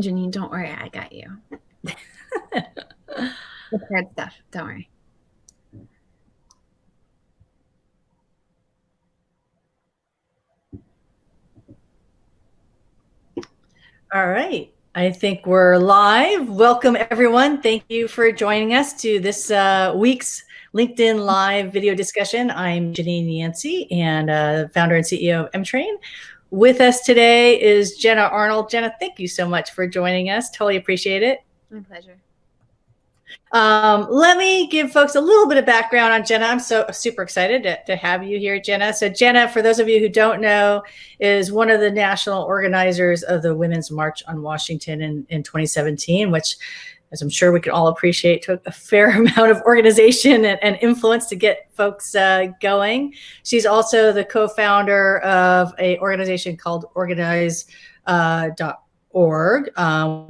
Janine, don't worry, I got you. Prepared stuff, don't worry. All right. I think we're live. Welcome, everyone. Thank you for joining us to this week's LinkedIn Live video discussion. I'm Janine Yancey, and founder and CEO of M-Train. With us today is Jenna Arnold. Jenna, thank you so much for joining us. Totally appreciate it. My pleasure. Let me give folks a little bit of background on Jenna. I'm so super excited to have you here, Jenna. So Jenna, for those of you who don't know, is one of the national organizers of the Women's March on Washington in 2017, which, as I'm sure we can all appreciate, took a fair amount of organization and influence to get folks going. She's also the co-founder of an organization called Organize.org,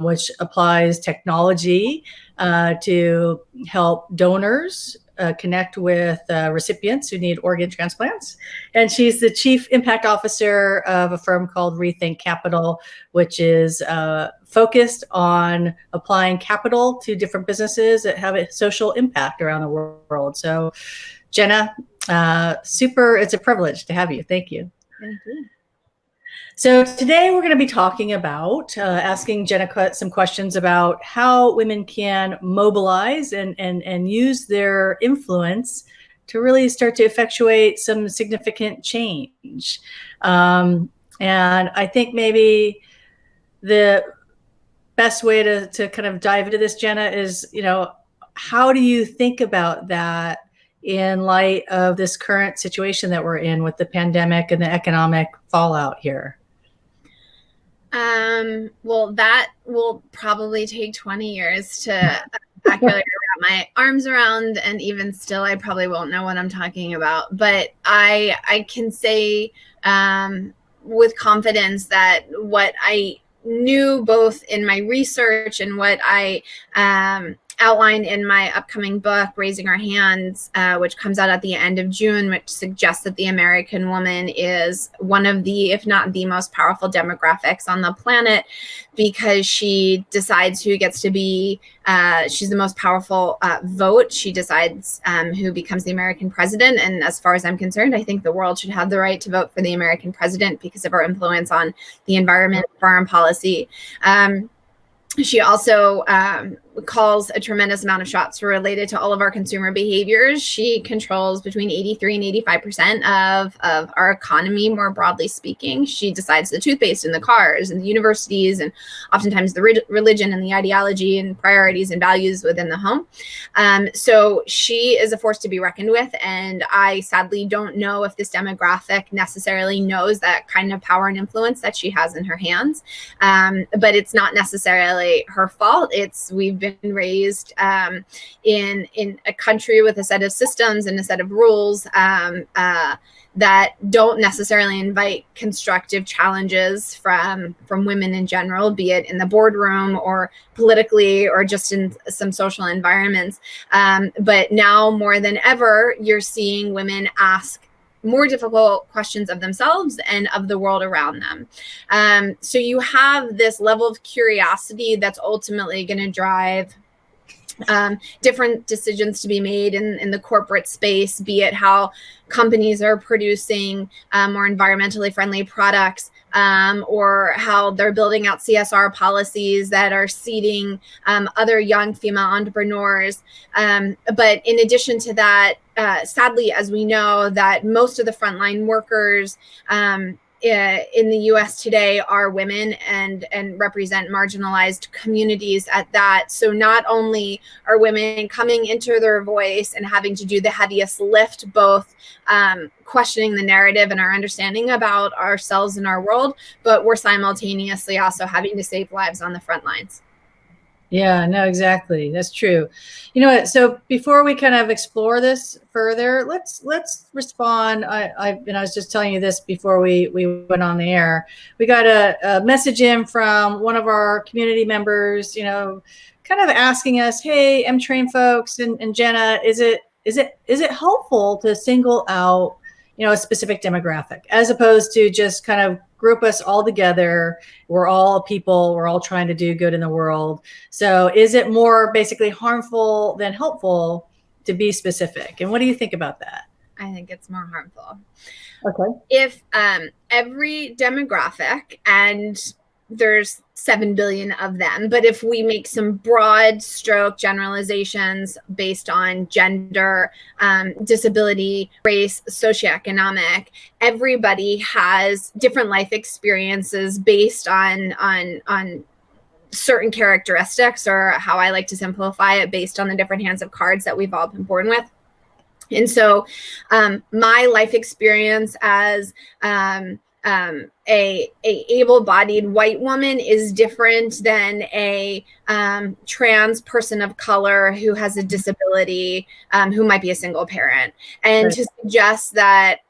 which applies technology to help donors connect with recipients who need organ transplants. And she's the Chief Impact Officer of a firm called Rethink Capital, which is focused on applying capital to different businesses that have a social impact around the world. So Jenna, it's a privilege to have you. Thank you. Thank you. So today we're going to be talking about asking Jenna some questions about how women can mobilize and use their influence to really start to effectuate some significant change. And I think maybe the best way to kind of dive into this, Jenna, is, how do you think about that in light of this current situation that we're in with the pandemic and the economic fallout here? Well, that will probably take 20 years to accurately wrap my arms around, and even still, I probably won't know what I'm talking about. But I can say with confidence that what I knew both in my research and what I outlined in my upcoming book, Raising Our Hands, which comes out at the end of June, which suggests that the American woman is one of the, if not the most powerful demographics on the planet, because she decides who gets to be, she's the most powerful vote. She decides who becomes the American president. And as far as I'm concerned, I think the world should have the right to vote for the American president because of her influence on the environment, foreign policy. She also calls a tremendous amount of shots related to all of our consumer behaviors. She controls between 83 and 85% of our economy, more broadly speaking. She decides the toothpaste and the cars and the universities, and oftentimes the religion and the ideology and priorities and values within the home. So she is a force to be reckoned with. And I sadly don't know if this demographic necessarily knows that kind of power and influence that she has in her hands. But it's not necessarily her fault. We've been raised in a country with a set of systems and a set of rules that don't necessarily invite constructive challenges from women in general, be it in the boardroom or politically or just in some social environments. But now more than ever, you're seeing women ask more difficult questions of themselves and of the world around them. So you have this level of curiosity that's ultimately going to drive different decisions to be made in the corporate space, be it how companies are producing more environmentally friendly products, or how they're building out CSR policies that are seeding other young female entrepreneurs. But in addition to that, sadly, as we know, that most of the frontline workers in the US today are women and represent marginalized communities at that. So not only are women coming into their voice and having to do the heaviest lift, both questioning the narrative and our understanding about ourselves and our world, but we're simultaneously also having to save lives on the front lines. Yeah, no, exactly. That's true. You know what? So before we kind of explore this further, let's respond. I was just telling you this before we went on the air. We got a message in from one of our community members, kind of asking us, hey, M-Train folks and Jenna, is it helpful to single out, a specific demographic as opposed to just kind of group us all together. We're all people. We're all trying to do good in the world. So is it more basically harmful than helpful to be specific? And what do you think about that? I think it's more harmful. Okay. If every demographic, and there's 7 billion of them, but if we make some broad stroke generalizations based on gender, disability, race, socioeconomic, everybody has different life experiences based on certain characteristics, or how I like to simplify it, based on the different hands of cards that we've all been born with. And so my life experience as a able-bodied white woman is different than a trans person of color who has a disability, who might be a single parent. And Right. to suggest that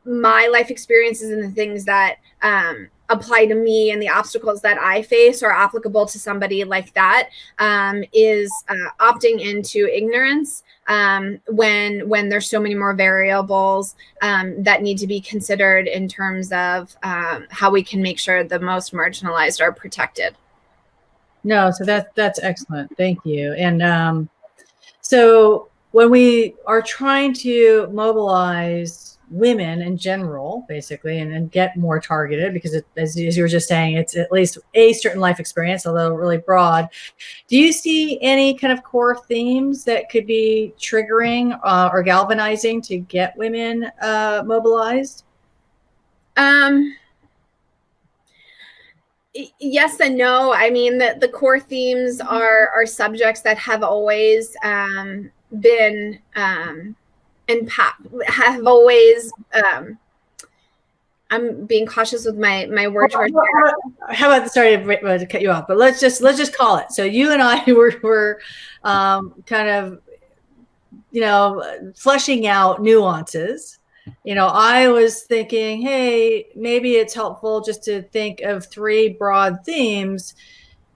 my life experiences and the things that apply to me and the obstacles that I face are applicable to somebody like that is opting into ignorance when there's so many more variables that need to be considered in terms of how we can make sure the most marginalized are protected. No, so that's excellent. Thank you. And so when we are trying to mobilize women in general, basically, and get more targeted, because as you were just saying, it's at least a certain life experience, although really broad. Do you see any kind of core themes that could be triggering or galvanizing to get women mobilized? Yes and no. I mean, the core themes are subjects that have always been have always I'm being cautious with my word choice. How about, sorry to cut you off, but let's just call it. So you and I were kind of, fleshing out nuances. I was thinking, hey, maybe it's helpful just to think of 3 broad themes,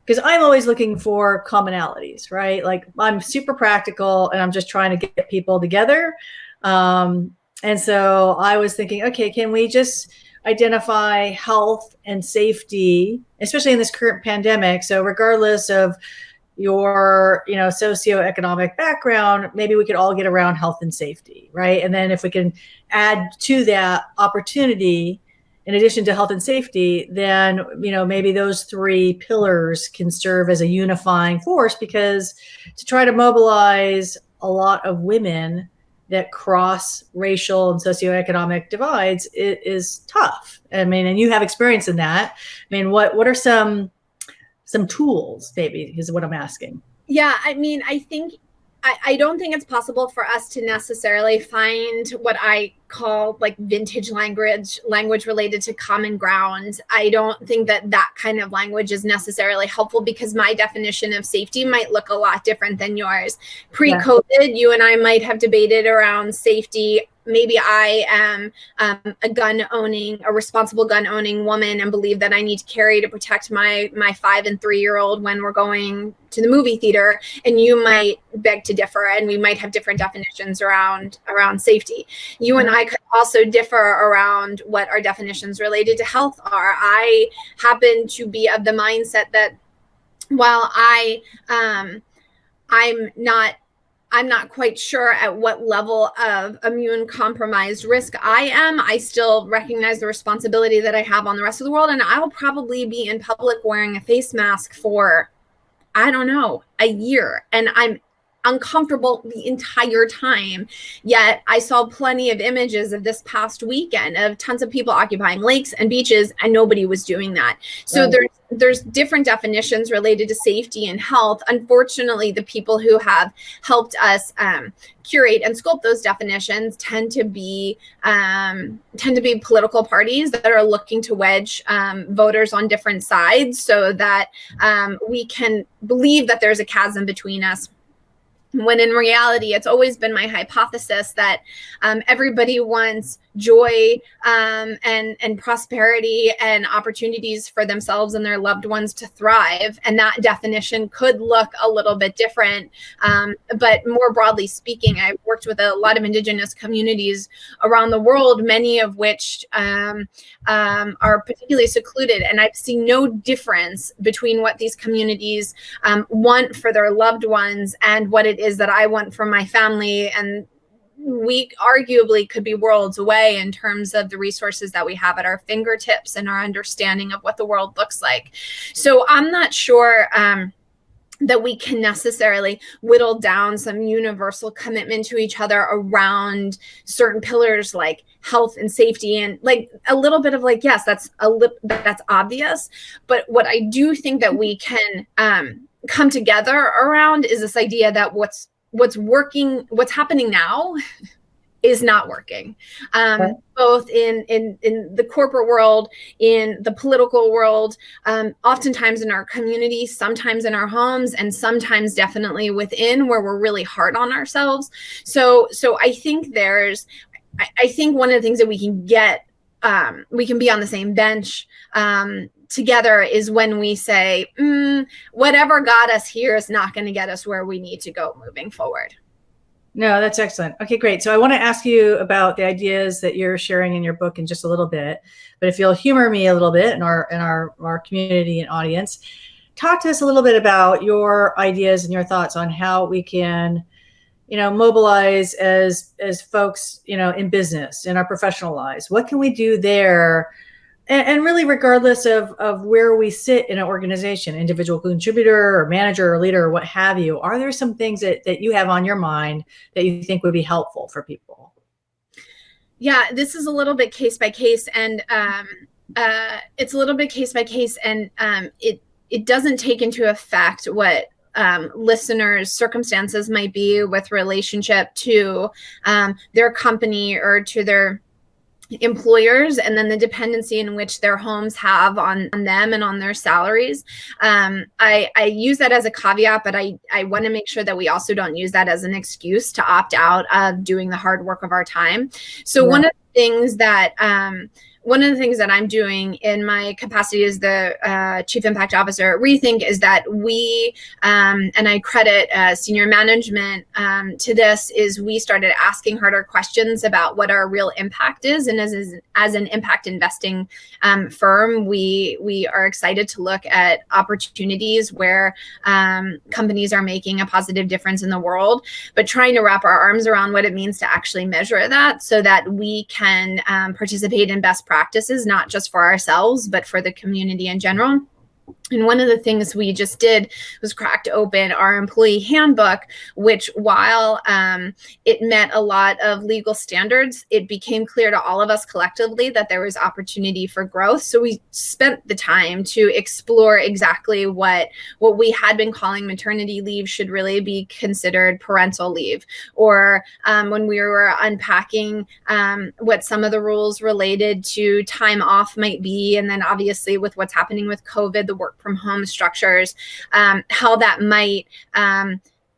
because I'm always looking for commonalities, right? Like, I'm super practical and I'm just trying to get people together. And so I was thinking, okay, can we just identify health and safety, especially in this current pandemic? So regardless of your socioeconomic background, maybe we could all get around health and safety, right? And then if we can add to that opportunity in addition to health and safety, then maybe those 3 pillars can serve as a unifying force, because to try to mobilize a lot of women that cross racial and socioeconomic divides, it is tough. I mean, and you have experience in that. I mean, what are some tools, maybe, is what I'm asking. Yeah, I mean, I don't think it's possible for us to necessarily find what I call like vintage language related to common ground. I don't think that kind of language is necessarily helpful, because my definition of safety might look a lot different than yours. Pre-COVID, you and I might have debated around safety. Maybe I am a responsible gun owning woman, and believe that I need to carry to protect my 5 and 3-year-old when we're going to the movie theater. And you might beg to differ, and we might have different definitions around safety. You and I could also differ around what our definitions related to health are. I happen to be of the mindset that while I'm not quite sure at what level of immune compromised risk I am, I still recognize the responsibility that I have on the rest of the world. And I'll probably be in public wearing a face mask for, I don't know, a year. And I'm uncomfortable the entire time. Yet I saw plenty of images of this past weekend of tons of people occupying lakes and beaches, and nobody was doing that. So there's different definitions related to safety and health. Unfortunately, the people who have helped us curate and sculpt those definitions tend to be political parties that are looking to wedge voters on different sides, so that we can believe that there's a chasm between us, when in reality, it's always been my hypothesis that everybody wants joy and prosperity and opportunities for themselves and their loved ones to thrive. And that definition could look a little bit different. But more broadly speaking, I've worked with a lot of Indigenous communities around the world, many of which are particularly secluded. And I've seen no difference between what these communities want for their loved ones and what it is that I want for my family. And we arguably could be worlds away in terms of the resources that we have at our fingertips and our understanding of what the world looks like. So I'm not sure that we can necessarily whittle down some universal commitment to each other around certain pillars like health and safety, and like a little bit of like, yes, that's obvious. But what I do think that we can come together around is this idea that what's working, what's happening now is not working, both in the corporate world, in the political world, oftentimes in our community, sometimes in our homes, and sometimes definitely within where we're really hard on ourselves. So I think I think one of the things that we can get, we can be on the same bench together is when we say, whatever got us here is not going to get us where we need to go moving forward. No, that's excellent. Okay, great. So I want to ask you about the ideas that you're sharing in your book in just a little bit, but if you'll humor me a little bit and our community and audience, talk to us a little bit about your ideas and your thoughts on how we can, mobilize as folks, in business, in our professional lives. What can we do there? And really, regardless of where we sit in an organization, individual contributor or manager or leader or what have you, are there some things that you have on your mind that you think would be helpful for people? Yeah, this is a little bit case by case, and it's a little bit case by case, and it doesn't take into effect what listeners' circumstances might be with relationship to their company or to their employers, and then the dependency in which their homes have on them and on their salaries. I use that as a caveat, but I want to make sure that we also don't use that as an excuse to opt out of doing the hard work of our time. So one of the things that I'm doing in my capacity as the Chief Impact Officer at Rethink is that we, and I credit senior management to this, is we started asking harder questions about what our real impact is. And as an impact investing firm, we are excited to look at opportunities where companies are making a positive difference in the world, but trying to wrap our arms around what it means to actually measure that so that we can participate in best practices, not just for ourselves, but for the community in general. And one of the things we just did was cracked open our employee handbook, which while it met a lot of legal standards, it became clear to all of us collectively that there was opportunity for growth. So we spent the time to explore exactly what we had been calling maternity leave should really be considered parental leave, or when we were unpacking what some of the rules related to time off might be. And then obviously with what's happening with COVID, the work from home structures, how that might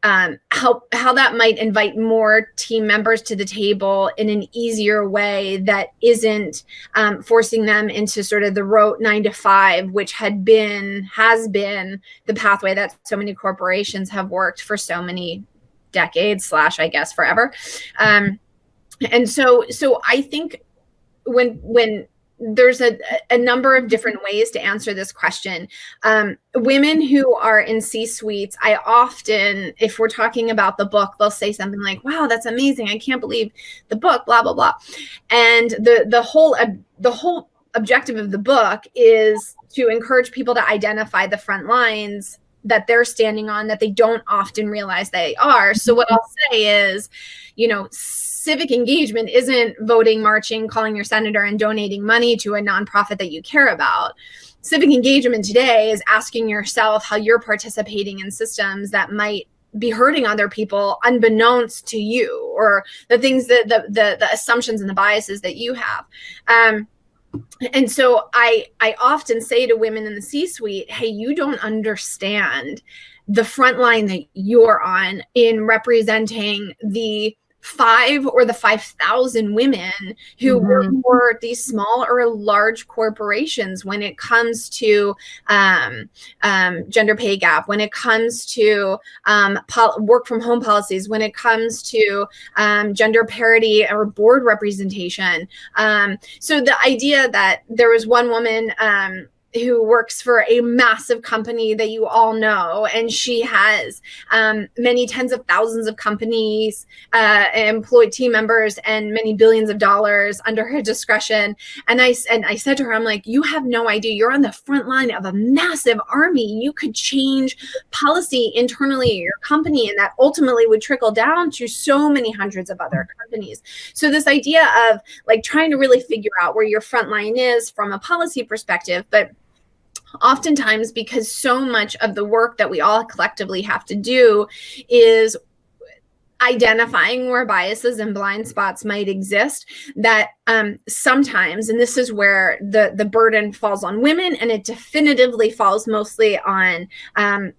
how that might invite more team members to the table in an easier way that isn't forcing them into sort of the rote 9 to 5, which has been the pathway that so many corporations have worked for so many decades / I guess forever. And so I think when there's a number of different ways to answer this question. Women who are in C-suites, I often, if we're talking about the book, they'll say something like, wow, that's amazing. I can't believe the book, blah, blah, blah. And the whole objective of the book is to encourage people to identify the front lines that they're standing on that they don't often realize they are. So what I'll say is, civic engagement isn't voting, marching, calling your senator, and donating money to a nonprofit that you care about. Civic engagement today is asking yourself how you're participating in systems that might be hurting other people unbeknownst to you, or the things that the assumptions and the biases that you have. And so I often say to women in the C-suite, hey, you don't understand the front line that you're on in representing the 5 or the 5,000 women who work for these small or large corporations when it comes to gender pay gap, when it comes to work from home policies, when it comes to gender parity or board representation. So the idea that there was one woman who works for a massive company that you all know, and she has many tens of thousands of companies, employed team members, and many billions of dollars under her discretion. And I said to her, I'm like, you have no idea. You're on the front line of a massive army. You could change policy internally at your company, and that ultimately would trickle down to so many hundreds of other companies. So this idea of like trying to really figure out where your front line is from a policy perspective, but oftentimes, because so much of the work that we all collectively have to do is identifying where biases and blind spots might exist, that sometimes, and this is where the burden falls on women, and it definitively falls mostly on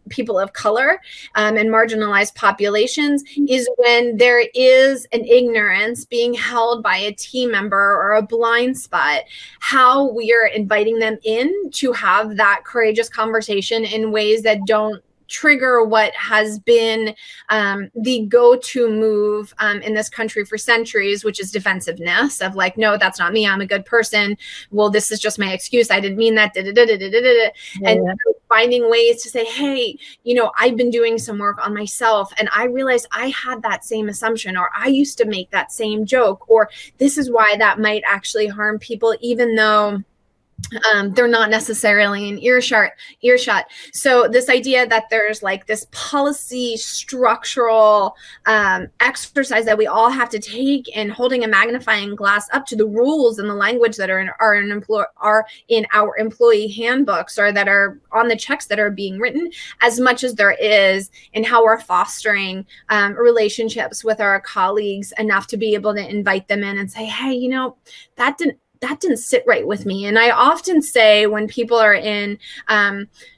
people of color and marginalized populations, is when there is an ignorance being held by a team member or a blind spot, how we are inviting them in to have that courageous conversation in ways that don't trigger what has been the go-to move in this country for centuries, which is defensiveness of like, no, that's not me. I'm a good person. Well, this is just my excuse. I didn't mean that. And finding ways to say, hey, you know, I've been doing some work on myself, and I realized I had that same assumption, or I used to make that same joke, or this is why that might actually harm people, even though they're not necessarily in earshot. So this idea that there's like this policy structural exercise that we all have to take, and holding a magnifying glass up to the rules and the language that are in our employee handbooks, or that are on the checks that are being written, as much as there is in how we're fostering relationships with our colleagues enough to be able to invite them in and say, hey, you know, that didn't sit right with me. And I often say, when people are in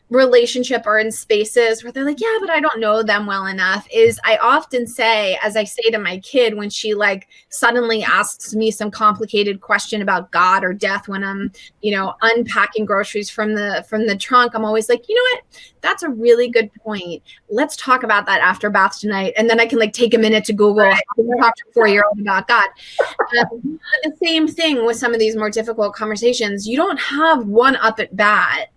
relationship or in spaces where they're like, yeah, but I don't know them well enough, is I often say, as I say to my kid when she like suddenly asks me some complicated question about God or death when I'm, you know, unpacking groceries from the trunk, I'm always like, you know what, that's a really good point. Let's talk about that after bath tonight. And then I can like take a minute to Google how to talk to a 4-year-old about God. The same thing with some of these more difficult conversations. You don't have one up at bat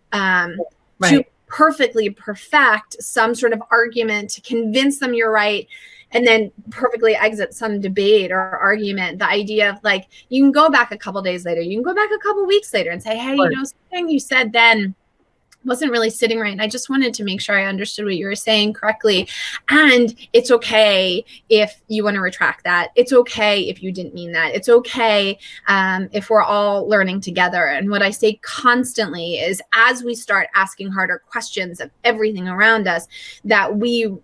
to perfectly perfect some sort of argument to convince them you're right, and then perfectly exit some debate or argument. The idea of like, you can go back a couple days later, you can go back a couple weeks later and say, hey, you know, something you said then wasn't really sitting right, and I just wanted to make sure I understood what you were saying correctly. And it's okay if you want to retract that. It's okay if you didn't mean that. It's okay if we're all learning together. And what I say constantly is, as we start asking harder questions of everything around us, that we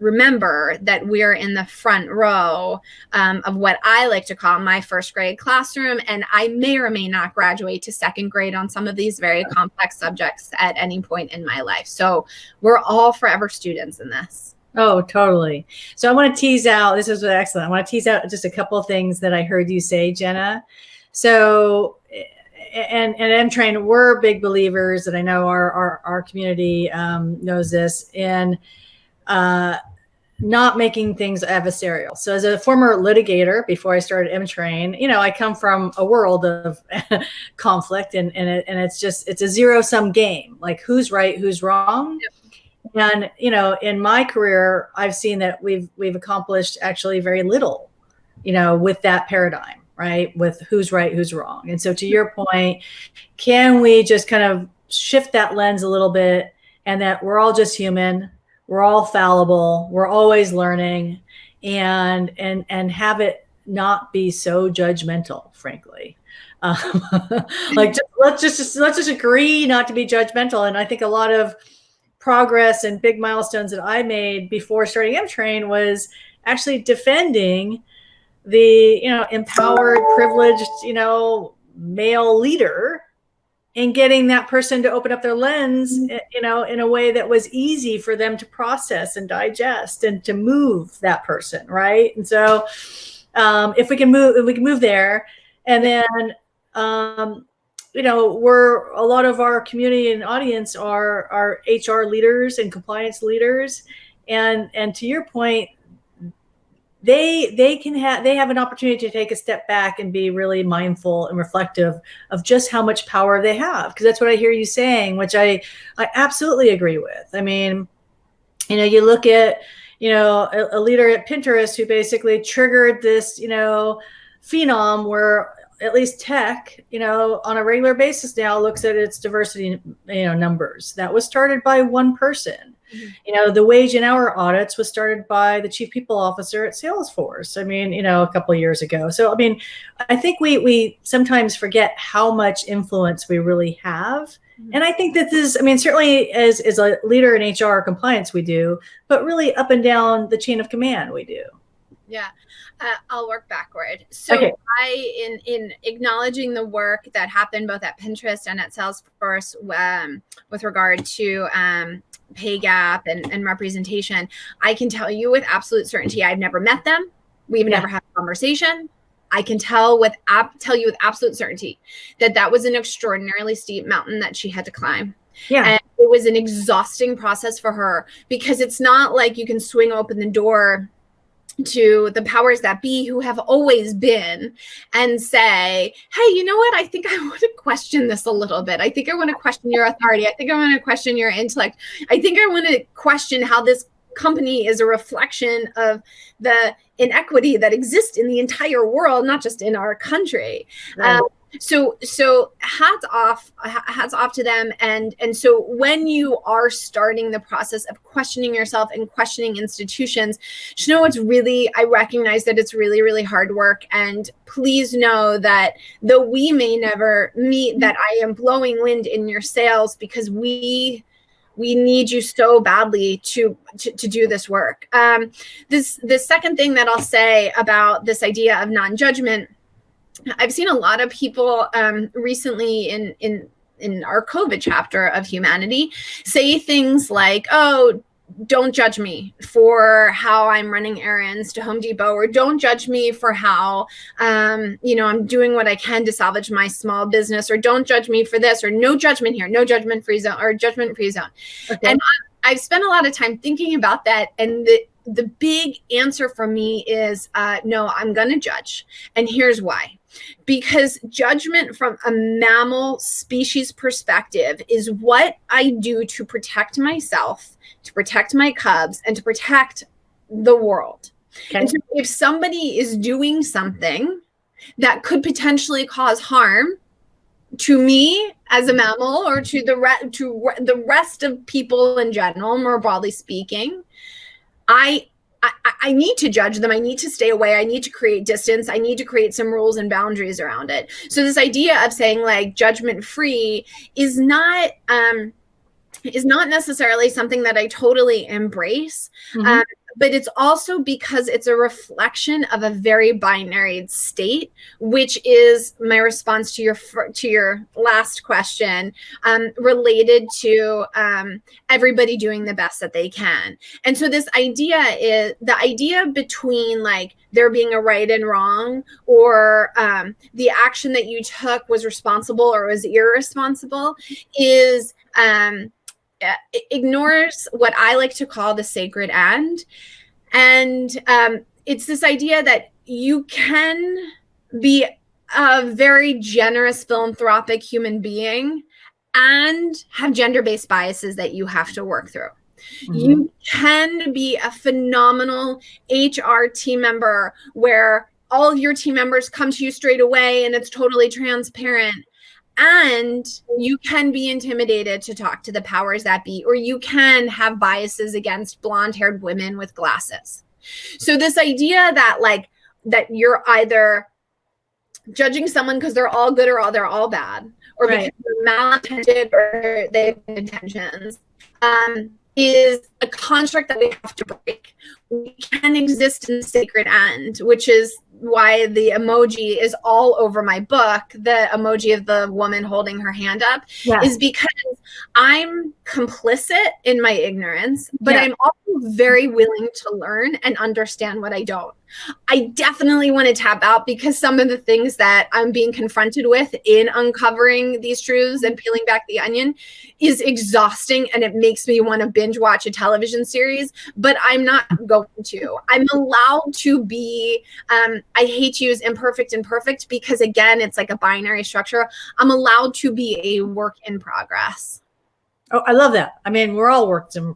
remember that we're in the front row of what I like to call my first grade classroom. And I may or may not graduate to second grade on some of these very complex subjects at any point in my life. So we're all forever students in this. Oh, totally. So I want to tease out, this is excellent. I want to tease out just a couple of things that I heard you say, Jenna. So, and M-Train, we're big believers, and I know our community knows this, in not making things adversarial. So as a former litigator, before I started M-Train, you know, I come from a world of conflict, and it's a zero-sum game, like who's right, who's wrong. Yep. And, you know, in my career, I've seen that we've accomplished actually very little, you know, with that paradigm, right? With who's right, who's wrong. And so to your point, can we just kind of shift that lens a little bit, and that we're all just human, we're all fallible, we're always learning, and have it not be so judgmental, frankly. Like let's just agree not to be judgmental. And I think a lot of progress and big milestones that I made before starting M-Train was actually defending the, you know, empowered, privileged, you know, male leader and getting that person to open up their lens, you know, in a way that was easy for them to process and digest and to move that person, right? And so if we can move there, and then you know, we're a lot of our community and audience are HR leaders and compliance leaders, and to your point, they have an opportunity to take a step back and be really mindful and reflective of just how much power they have, because that's what I hear you saying, which I absolutely agree with. I mean, you know, you look at, you know, a leader at Pinterest who basically triggered this, you know, phenom where at least tech, you know, on a regular basis now looks at its diversity, you know, numbers. That was started by one person. You know, the wage and hour audits was started by the chief people officer at Salesforce. I mean, you know, a couple of years ago. So, I mean, I think we sometimes forget how much influence we really have. And I think that this, I mean, certainly as a leader in HR compliance, we do, but really up and down the chain of command, we do. Yeah. I'll work backward. So okay. in acknowledging the work that happened both at Pinterest and at Salesforce with regard to pay gap and representation, I can tell you with absolute certainty, I've never met them. We've never had a conversation. I can tell you with absolute certainty that was an extraordinarily steep mountain that she had to climb. Yeah. And it was an exhausting process for her, because it's not like you can swing open the door to the powers that be who have always been and say, hey, you know what? I think I want to question this a little bit. I think I want to question your authority. I think I want to question your intellect. I think I want to question how this company is a reflection of the inequity that exists in the entire world, not just in our country. Right. So hats off to them. And so when you are starting the process of questioning yourself and questioning institutions, just know I recognize that it's really, really hard work. And please know that though we may never meet, that I am blowing wind in your sails, because we need you so badly to do this work. The second thing that I'll say about this idea of non-judgment, I've seen a lot of people recently in our COVID chapter of Humanity say things like, oh, don't judge me for how I'm running errands to Home Depot, or don't judge me for how, you know, I'm doing what I can to salvage my small business, or don't judge me for this, or no judgment here, no judgment-free zone, or judgment-free zone. Okay. And I've spent a lot of time thinking about that. And the big answer for me is, no, I'm going to judge. And here's why. Because judgment from a mammal species perspective is what I do to protect myself, to protect my cubs, and to protect the world. Okay. And so if somebody is doing something that could potentially cause harm to me as a mammal, or to the rest of people in general, more broadly speaking, I need to judge them. I need to stay away. I need to create distance. I need to create some rules and boundaries around it. So this idea of saying like judgment free is not necessarily something that I totally embrace. Mm-hmm. But it's also because it's a reflection of a very binary state, which is my response to your last question, related to everybody doing the best that they can. And so this idea is the idea between like there being a right and wrong, or the action that you took was responsible or was irresponsible, is ignores what I like to call the sacred end. And it's this idea that you can be a very generous philanthropic human being and have gender-based biases that you have to work through. Mm-hmm. You can be a phenomenal HR team member where all of your team members come to you straight away and it's totally transparent. And you can be intimidated to talk to the powers that be, or you can have biases against blonde-haired women with glasses. So this idea that you're either judging someone because they're all good or they're all bad, or right, because they're malintended or they have intentions, is a construct that we have to break. We can exist in the sacred end, which is why the emoji is all over my book, the emoji of the woman holding her hand up, is because I'm complicit in my ignorance, but I'm also very willing to learn and understand what I don't. I definitely want to tap out because some of the things that I'm being confronted with in uncovering these truths and peeling back the onion is exhausting, and it makes me want to binge watch a television series, but I'm not going to. I'm allowed to be, I hate to use imperfect and perfect because, again, it's like a binary structure. I'm allowed to be a work in progress. Oh, I love that. I mean, we're all works in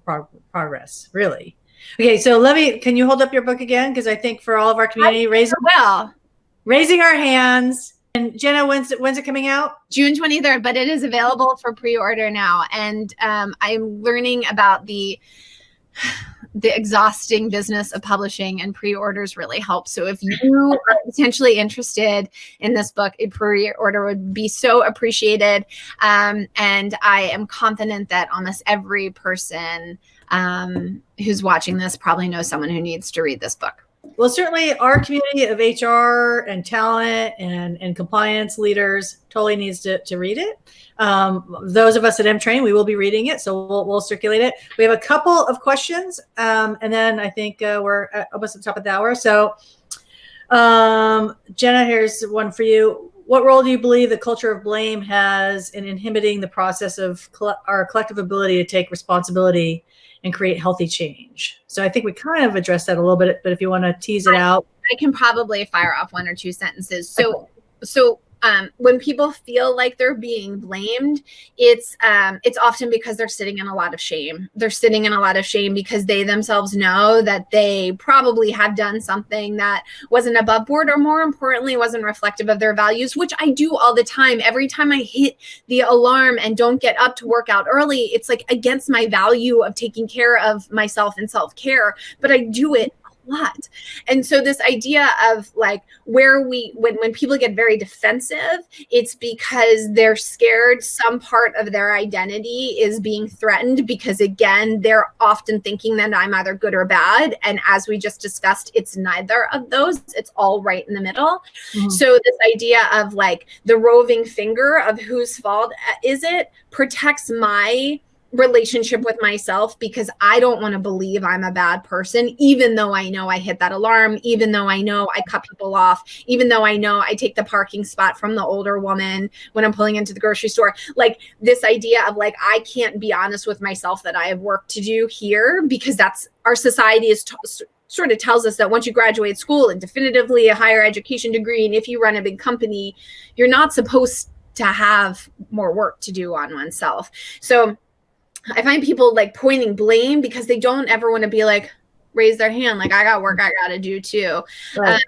progress, really. Okay, so can you hold up your book again? Because I think for all of our community, raising our hands. And Jenna, when's it coming out? June 23rd, but it is available for pre-order now. And I'm learning about the exhausting business of publishing, and pre-orders really help. So if you are potentially interested in this book, a pre-order would be so appreciated. And I am confident that almost every person who's watching this probably knows someone who needs to read this book. Well, certainly our community of HR and talent and compliance leaders totally needs to read it. Those of us at M-Train, we will be reading it, so we'll circulate it. We have a couple of questions, and then I think we're almost at the top of the hour. So, Jenna, here's one for you. What role do you believe the culture of blame has in inhibiting the process of our collective ability to take responsibility and create healthy change? So I think we kind of addressed that a little bit, but if you want to tease it out. I can probably fire off one or two sentences. So when people feel like they're being blamed, it's often because they're sitting in a lot of shame. They're sitting in a lot of shame because they themselves know that they probably have done something that wasn't above board, or more importantly, wasn't reflective of their values, which I do all the time. Every time I hit the alarm and don't get up to work out early, it's like against my value of taking care of myself and self-care, but I do it lot. And so this idea of like when people get very defensive, it's because they're scared some part of their identity is being threatened, because again, they're often thinking that I'm either good or bad. And as we just discussed, it's neither of those. It's all right in the middle. Mm-hmm. So this idea of like the roving finger of whose fault is it protects my relationship with myself, because I don't want to believe I'm a bad person, even though I know I hit that alarm, even though I know I cut people off, even though I know I take the parking spot from the older woman when I'm pulling into the grocery store. Like this idea of like, I can't be honest with myself that I have work to do here, because that's our society is sort of tells us that once you graduate school and definitively a higher education degree, and if you run a big company, you're not supposed to have more work to do on oneself. So I find people like pointing blame because they don't ever want to be like, raise their hand. Like, I got work I got to do too. Right.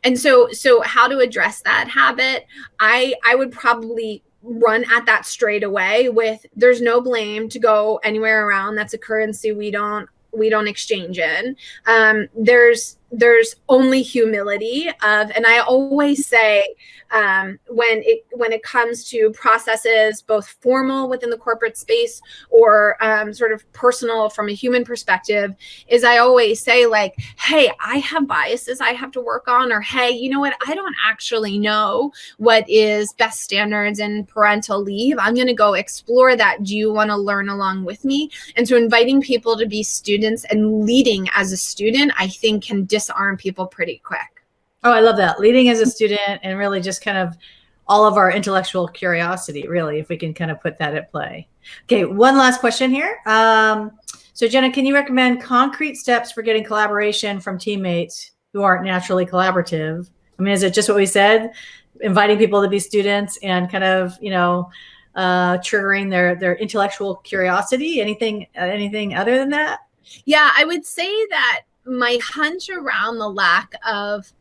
And so how to address that habit? I would probably run at that straight away with, there's no blame to go anywhere around. That's a currency we don't exchange in. There's only humility of, and I always say, when it comes to processes, both formal within the corporate space or sort of personal from a human perspective, is I always say like, hey, I have biases I have to work on, or hey, you know what? I don't actually know what is best standards in parental leave. I'm going to go explore that. Do you want to learn along with me? And so inviting people to be students and leading as a student, I think can disarm people pretty quick. Oh, I love that. Leading as a student, and really just kind of all of our intellectual curiosity, really, if we can kind of put that at play. Okay, one last question here. So Jenna, can you recommend concrete steps for getting collaboration from teammates who aren't naturally collaborative? I mean, is it just what we said, inviting people to be students and kind of, triggering their intellectual curiosity? Anything other than that? Yeah, I would say that my hunch around the lack of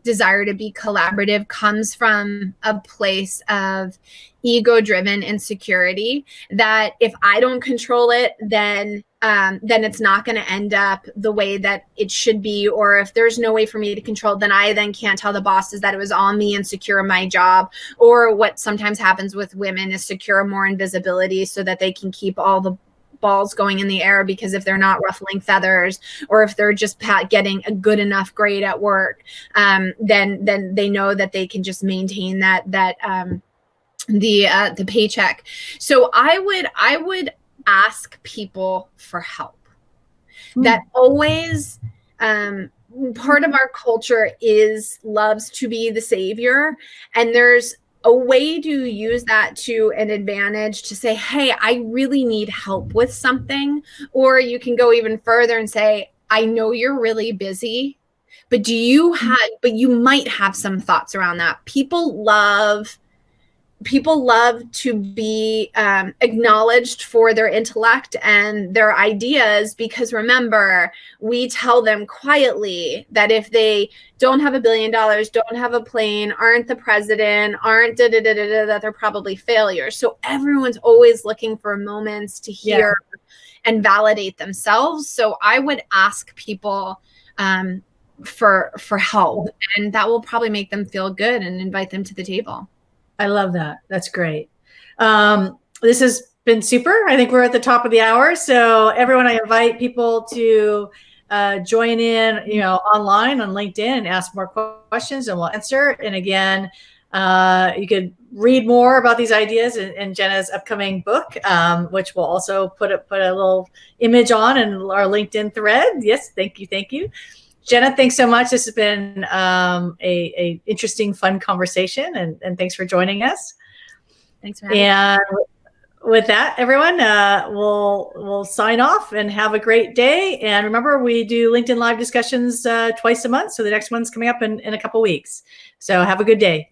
desire to be collaborative comes from a place of ego-driven insecurity, that if I don't control it, then it's not going to end up the way that it should be. Or if there's no way for me to control it, then I can't tell the bosses that it was on me and secure my job. Or what sometimes happens with women is secure more invisibility so that they can keep all the balls going in the air, because if they're not ruffling feathers, or if they're just getting a good enough grade at work, then they know that they can just maintain the paycheck. So I would ask people for help. That always, part of our culture loves to be the savior, and there's a way to use that to an advantage, to say, hey, I really need help with something. Or you can go even further and say, I know you're really busy, but you might have some thoughts around that. People love to be acknowledged for their intellect and their ideas, because remember, we tell them quietly that if they don't have $1 billion, don't have a plane, aren't the president, aren't that they're probably failures. So everyone's always looking for moments to hear and validate themselves. So I would ask people for help, and that will probably make them feel good and invite them to the table. I love that. That's great. This has been super. I think we're at the top of the hour. So everyone, I invite people to join in, online on LinkedIn, and ask more questions, and we'll answer. And again, you could read more about these ideas in Jenna's upcoming book, which we'll also put a little image on in our LinkedIn thread. Yes, thank you. Jenna, thanks so much. This has been a interesting, fun conversation, and thanks for joining us. Thanks for having me. And with that, everyone, we'll sign off and have a great day. And remember, we do LinkedIn Live discussions twice a month, so the next one's coming up in a couple weeks. So have a good day.